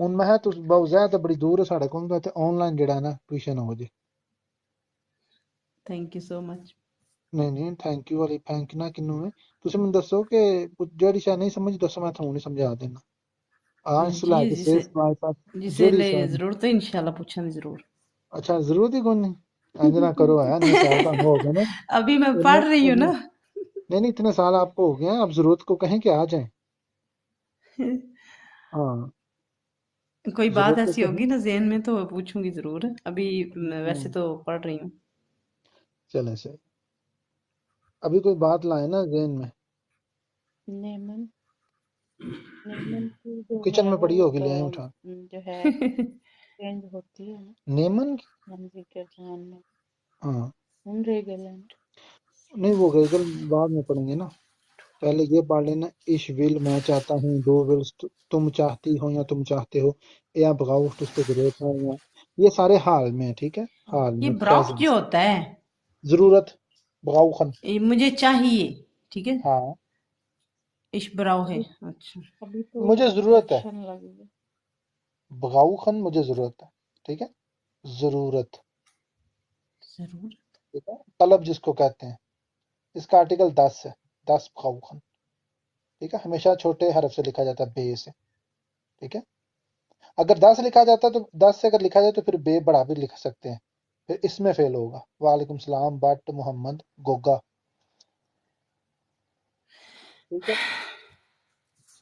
ਹੁਣ ਮੈਂ ਕਿਹਾ ਤੁਸੀਂ ਬਹੁਤ ਜ਼ਿਆਦਾ ਬੜੀ ਦੂਰ ਹੈ ਸਾਡੇ ਕੋਲ ਤੇ ਆਨਲਾਈਨ ਜਿਹੜਾ ਹੈ ਨਾ ਟਿਊਸ਼ਨ ਹੋ ਜੇ। Thank you so much. ਨਹੀਂ ਨਹੀਂ ਥੈਂਕ ਯੂ ਵਾਲੀ ਥੈਂਕ ਨਾ ਕਿਨੂੰ ਹੈ। ਤੁਸੀਂ ਮੈਨੂੰ ਦੱਸੋ ਕਿ ਜਿਹੜੀ ਸ਼ਾਇਦ ਨਹੀਂ ਸਮਝ ਦੱਸੋ ਮੈਂ ਤੁਹਾਨੂੰ ਨਹੀਂ ਸਮਝਾ ਦੇਣਾ। ਆਜ ਜੀ ਲਾ ਕੇ ਜਿਸੇ ਸੇਫ ਮਾਈ ਪਾਸ ਜਿਸੇ ਜਿਹੜੀ ਲਈ ਸ਼ਾਇਦ ਜ਼ਰੂਰਤ ਹੈ ਇਨਸ਼ਾਅੱਲਾ ਪੁੱਛਾਂਗੇ ਜ਼ਰੂਰ। अच्छा जरूरत ही कोई नहीं। इंज ना करो है इतने साल तो हो गए ना। अभी मैं इतने पढ़ रही हूँ इतने ना। नहीं नहीं इतने साल आपको हो गए हैं अब जरूरत को कहें कि आ जाए। हाँ कोई बात जरूरत को ऐसी कहें। होगी ना ज़हन में तो पूछूंगी जरूर। अभी मैं वैसे हाँ तो पढ़ रही हूँ। चले सही। अभी कोई बात लाए ना जहन में। नेमन नेमन की जो किचन है में पड़ी वो होगी ले आए उठा। जो है चेंज होती है ना नेमन की मंजी के जान में हाँ उन रेगुलेंट नहीं वो गजल बाद में पढ़ेंगे ना। पहले ये पढ़ लेना इश विल मैं चाहता हूँ दो विल्स तुम चाहती हो या तुम चाहते हो या बगावत उस पे जरूरत है या ये सारे हाल में है, ठीक है हाल ये में ब्राउफ प्रेजेंस क्यों होता है? जरूरत बगावखन ये मुझे चाहिए, ठीक है। हाँ इश ब्राउ है। अच्छा अभी तो मुझे जरूरत है एक्शन लगेगा बगावखन मुझे जरूरत है ठीक है जरूरत जरूर। ठीक है तलब जिसको कहते हैं इसका आर्टिकल 10 है 10 बगावखन ठीक है हमेशा छोटे हरफ से लिखा जाता है बे से ठीक है अगर 10 लिखा जाता है तो 10 से अगर लिखा जाए तो फिर बे बड़ा भी लिख सकते हैं फिर इसमें फेल होगा वालेकुम सलाम बट मोहम्मद गोगा ठीक है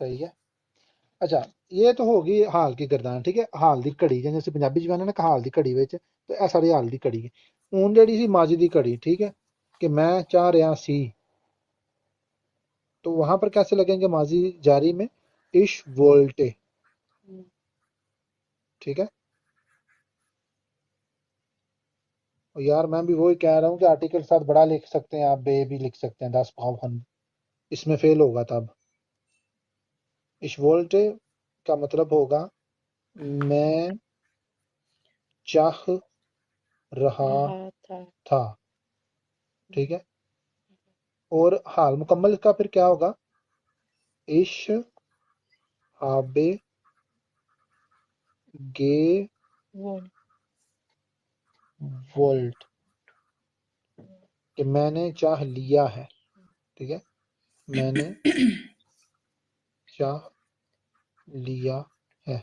सही है अच्छा ये तो होगी हाल की गर्दान ठीक है हाल दी घड़ी जैसे पंजाबी च ना हाल दी घड़ी विच तो ਇਹ ਸਾਰੀ हाल दी घड़ी है ਹੁਣ ਜਿਹੜੀ ਸੀ माजी दी घड़ी ठीक है कि मैं चाह रहा सी तो वहां पर कैसे लगेंगे माजी जारी में इश वोल्टे ठीक है और यार मैं भी वही कह रहा हूँ कि आर्टिकल के साथ बड़ा लिख सकते हैं आप बे भी लिख सकते हैं 10 पाव इसमें फेल होगा तब इश वोल्टे का मतलब होगा मैं चाह रहा था ठीक है और हाल मुकम्मल का फिर क्या होगा इश हाबे गे वोल्ट कि मैंने चाह लिया है ठीक है मैंने चाह लिया है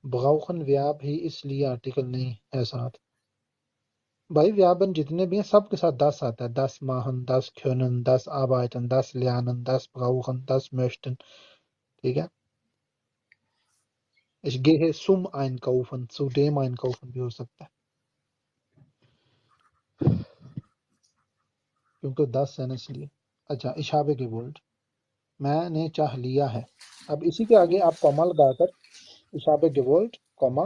बगावखन व्याप ही इसलिए आर्टिकल नहीं है साथ भाई व्यापन जितने भी हैं सबके साथ 10 आता है 10 माहन 10 ख्योनन 10 आबायतन 10 लियानन 10 बगावखन 10 मेश्तन ठीक है इस गेहे सुम आइन काउफन सुडेम आइन काउफन भी हो सकता है क्योंकि 10 है ना इसलिए अच्छा इशाबे के बोल्ड मैंने चाह लिया है अब इसी के आगे आप कॉमा लगाकर इशाबे के बोल्ड कॉमा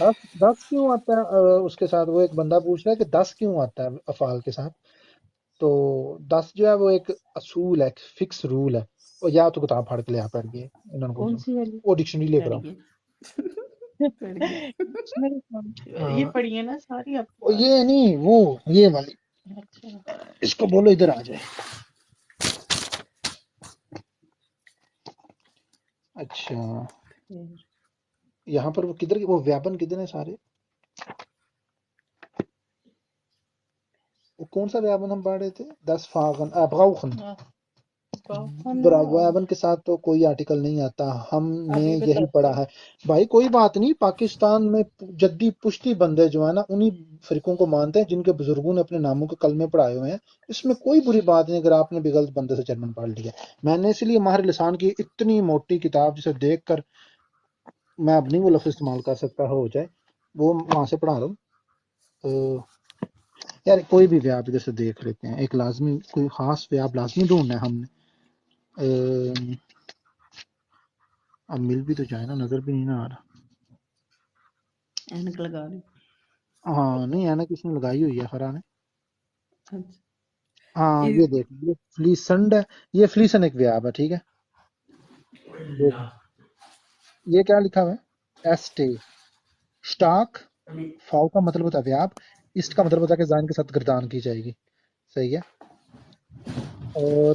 10 क्यों आता है उसके साथ वो एक बंदा पूछ रहा है कि 10 क्यों आता है अफाल के साथ तो 10 जो है वो एक असूल है फिक्स रूल है और या तो किताब फाड़ के ले आ पढ़ गए इन्होंने कौन सी वाली वो डिक्शनरी लेकर आओ ये पढ़ी है ना सारी आप और ये नहीं वो ये वाली अच्छा इसको बोलो इधर आ जाए अच्छा यहाँ पर वो किधर वो व्यापन किधर है सारे वो कौन सा व्यापन हम पढ़ रहे थे 10 फागन बगावखन व्यापन के साथ तो कोई आर्टिकल नहीं आता हमने यही पढ़ा है भाई कोई बात नहीं पाकिस्तान में जद्दी पुश्ती बंदे जो है ना उन्हीं फिरकों को मानते हैं जिनके बुजुर्गों ने अपने नामों के कलमे पढ़ाए हुए हैं इसमें कोई बुरी बात नहीं अगर आपने भी गलत बंदे से जर्मन पढ़ लिया मैंने इसलिए माहिर लिसान की इतनी मोटी किताब जिसे देख कर मैं अब नहीं वो लफ्ज़ इस्तेमाल कर सकता हो जाए वो वहां से पढ़ा रहा हूँ यार कोई भी व्याप इधर से देख लेते हैं एक लाजमी कोई खास व्याप लाजमी ढूंढना है हमने अब मिल भी तो जाए ना नजर भी नहीं ना आ रहा ऐनक लगा ली हाँ नहीं है ना किसी ने लगाई हुई है फरा ने अच्छा हाँ ये देख ये फ्लीसंड है ये फ्लीसन एक व्याप है ठीक है ये क्या लिखा हुआ है एस्टे स्टाक फाउ का मतलब होता है व्याप इस्ट का मतलब होता है कि जान के साथ गर्दान की जाएगी सही है और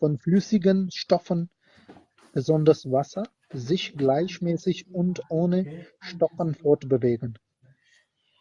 Von flüssigen Stoffen besonders Wasser sich gleichmäßig und ohne Stocken fortbewegen.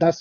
10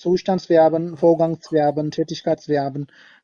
Zustandsverben, Vorgangsverben, Tätigkeitsverben،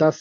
10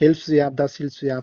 Hilfsverb 10 Hilfsverb.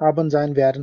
haben sein werden،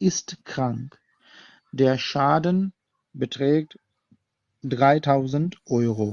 ist krank, der Schaden beträgt 3000 Euro.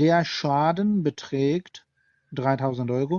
der Schaden beträgt 3000 Euro.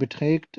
beträgt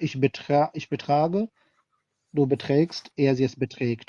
ich betrage، du beträgst، er sie es beträgt.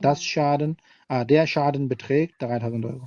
das Schaden، der Schaden beträgt 3000 Euro.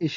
ich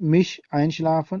nicht einschlafen,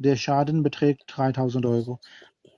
der Schaden beträgt 3000 Euro.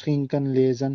trinken, lesen,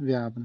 Verben,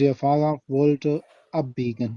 Der Fahrer wollte abbiegen,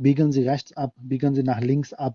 biegen Sie rechts ab, biegen Sie nach links ab.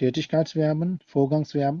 Tätigkeitsverben, Vorgangsverben,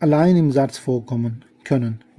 allein im Satz vorkommen können,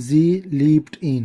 sie liebt ihn,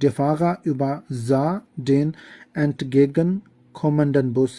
Der Fahrer übersah den entgegenkommenden Bus,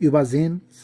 übersehen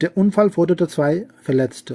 Der Unfall forderte 2 Verletzte,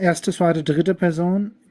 erste, zweite, dritte Person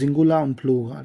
Singular und Plural.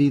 die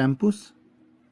Tempus,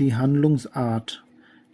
die Handlungsart,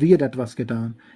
wird etwas getan,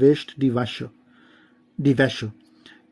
wäscht die Wäsche,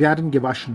werden gewaschen,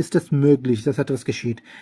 ist es möglich dass etwas geschieht،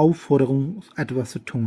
Aufforderung etwas zu tun،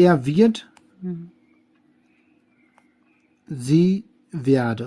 er wird، sie werde،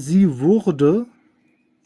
sie wurde،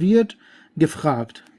wird gefragt،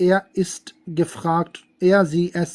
er ist gefragt، er sie es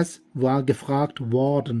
es war gefragt worden،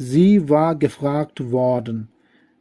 sie war gefragt worden،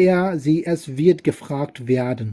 er sie es wird gefragt werden،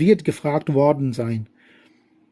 wird gefragt worden sein،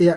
er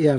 er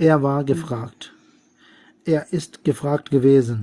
er war gefragt، er ist gefragt gewesen،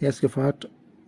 er ist gefragt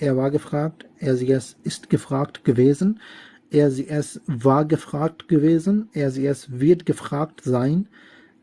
er war gefragt، er sie es ist gefragt gewesen، er sie es war gefragt gewesen، er sie es wird gefragt sein،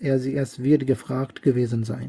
er sie es wird gefragt gewesen sein،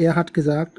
er hat gesagt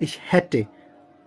ich hätte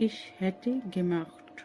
Ich hätte gemacht.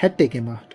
hätte gemacht.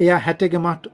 er hätte gemacht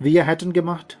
wir hätten gemacht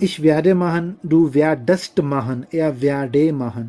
ich werde machen du werdest machen er werde machen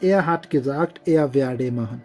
er hat gesagt er werde machen.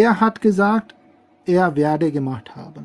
er hat gesagt er werde gemacht haben.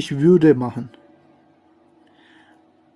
ich würde machen.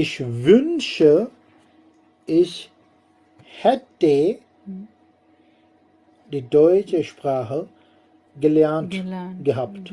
ich wünsche ich hätte die deutsche Sprache gelernt gehabt.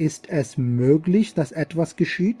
ist es möglich dass etwas geschieht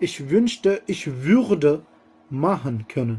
ich wünschte ich würde machen können.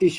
ich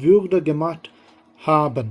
würde gemacht haben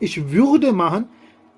ich würde machen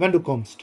wenn du kommst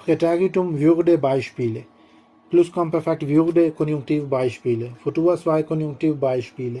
Verteidigung würde Beispiele Plusquamperfekt würde Konjunktiv Beispiele Futur 2 Konjunktiv Beispiele۔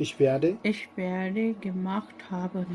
Ich werde gemacht haben،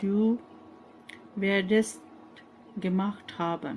Du werdest gemacht haben،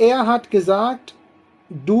er hat gesagt du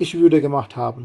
ich würde gemacht haben،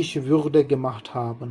ich würde gemacht haben،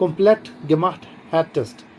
komplett gemacht hättest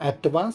etwas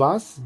was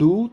du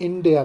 in der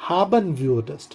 haben würdest،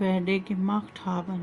werde gemacht haben،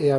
er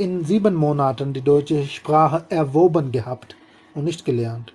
in 7 Monaten die deutsche Sprache erworben gehabt und nicht gelernt۔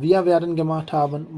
wir werden gemacht haben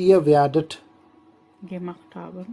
ihr werdet gemacht haben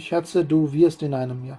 schätze du wirst in einem Jahr،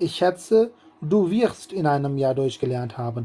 ich schätze du wirst in einem Jahr Deutsch gelernt haben،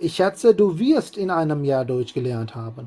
ich schätze du wirst in einem Jahr Deutsch gelernt haben،